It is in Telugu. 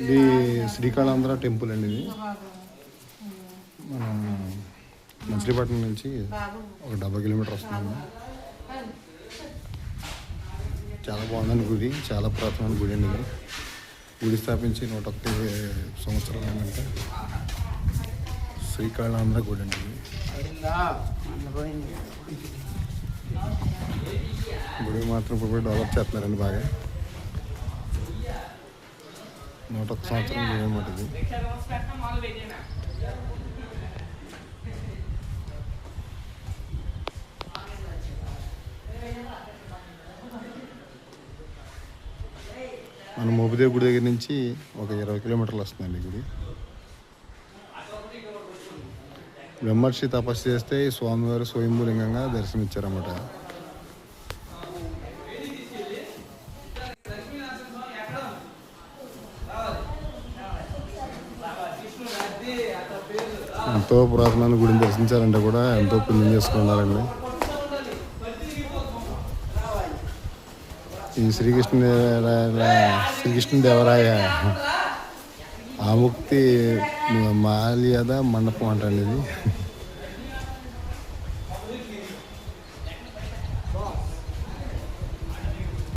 ఇది శ్రీకాళాంధ్ర టెంపుల్ అండి. ఇది మన మచిలీపట్నం నుంచి ఒక 70 కిలోమీటర్ వస్తుంది. చాలా బాగుందండి గుడి, చాలా పురాతనమైన గుడి అండి. ఇది గుడి స్థాపించి 101 సంవత్సరాలు ఏంటంటే శ్రీకాళాంధ్ర గుడి అండి. గుడి మాత్రం ఇప్పుడు డెవలప్ చేస్తున్నారండి బాగా. 101 సంవత్సరం గుడి అనమాట ఇది. మన మోపిదేవి గుడి దగ్గర నుంచి ఒక 20 కిలోమీటర్లు వస్తుందండి గుడి. బ్రహ్మర్షి తపస్సు చేస్తే స్వామివారు స్వయంభూలింగంగా దర్శనమిచ్చారన్నమాట. ఎంతో పురాతనమైన గుడిని దర్శించాలంటే కూడా ఎంతో పుణ్యం చేసుకున్నారండి. ఈ శ్రీకృష్ణదేవరాయ ఆముక్తి మాల్యద మండపం అంటండి ఇది.